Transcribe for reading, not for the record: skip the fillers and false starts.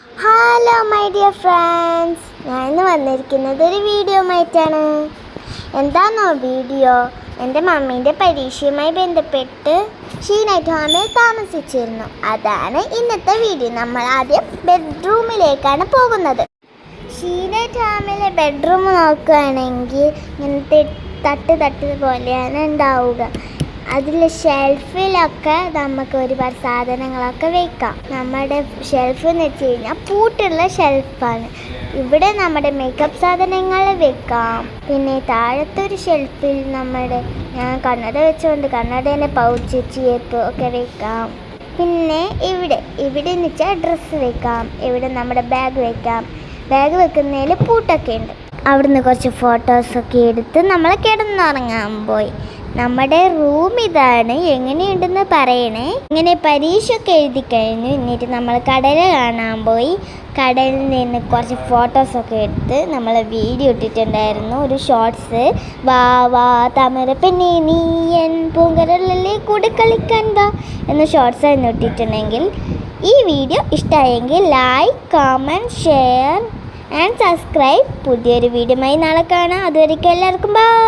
Hello my dear friends, ഞാൻ ഇന്ന് വന്നിരിക്കുന്നത് ഒരു വീഡിയോ ആയിട്ടാണ്. എന്താണോ വീഡിയോ? എൻ്റെ മമ്മീൻ്റെ പരീക്ഷയുമായി ബന്ധപ്പെട്ട് ഷീനൈറ്റ് ഹോമിൽ താമസിച്ചിരുന്നു. അതാണ് ഇന്നത്തെ വീഡിയോ. നമ്മൾ ആദ്യം ബെഡ്റൂമിലേക്കാണ് പോകുന്നത്. ഷീനൈറ്റ് ഹോമിലെ ബെഡ്റൂം നോക്കുകയാണെങ്കിൽ ഇങ്ങനത്തെ തട്ട് പോലെയാണ് ഉണ്ടാവുക. അതിൽ ഷെൽഫിലൊക്കെ നമുക്ക് ഒരുപാട് സാധനങ്ങളൊക്കെ വെക്കാം. നമ്മുടെ ഷെൽഫ് എന്ന് വെച്ച് കഴിഞ്ഞാൽ പൂട്ടുള്ള ഷെൽഫാണ്. ഇവിടെ നമ്മുടെ മേക്കപ്പ് സാധനങ്ങൾ വെക്കാം. പിന്നെ താഴത്തൊരു ഷെൽഫിൽ ഞാൻ കണ്ണട വെച്ചുകൊണ്ട് കണ്ണടേൻ്റെ പൗച്ച്, ചേപ്പ് ഒക്കെ വെക്കാം. പിന്നെ ഇവിടെ എന്ന് വെച്ചാൽ ഡ്രസ്സ് വെക്കാം. ഇവിടെ നമ്മുടെ ബാഗ് വെക്കാം. ബാഗ് വെക്കുന്നതിൽ പൂട്ടൊക്കെ ഉണ്ട്. അവിടുന്ന് കുറച്ച് ഫോട്ടോസൊക്കെ എടുത്ത് നമ്മൾ കിടന്നുറങ്ങാൻ പോയി. നമ്മുടെ റൂം ഇതാണ്. എങ്ങനെയുണ്ടെന്ന് പറയണേ. ഇങ്ങനെ പരീക്ഷയൊക്കെ എഴുതി കഴിഞ്ഞു. എന്നിട്ട് നമ്മൾ കടൽ കാണാൻ പോയി. കടലിൽ നിന്ന് കുറച്ച് ഫോട്ടോസൊക്കെ എടുത്ത് നമ്മൾ വീഡിയോ ഇട്ടിട്ടുണ്ടായിരുന്നു. ഒരു ഷോർട്സ്, വാ വാ തമിഴ് പെണ്ണേ നീ എൻ പൂങ്കരളിലെ കൂടെ കളിക്കാൻ വാ എന്ന ഷോർട്സ് ആയിരുന്നു ഇട്ടിട്ടുണ്ടെങ്കിൽ. ഈ വീഡിയോ ഇഷ്ടമായെങ്കിൽ like, comment, share and subscribe. പുതിയൊരു വീഡിയോയുമായി നാളെ കാണാം. അതുവരെയ്ക്കും എല്ലാവർക്കും ബൈ.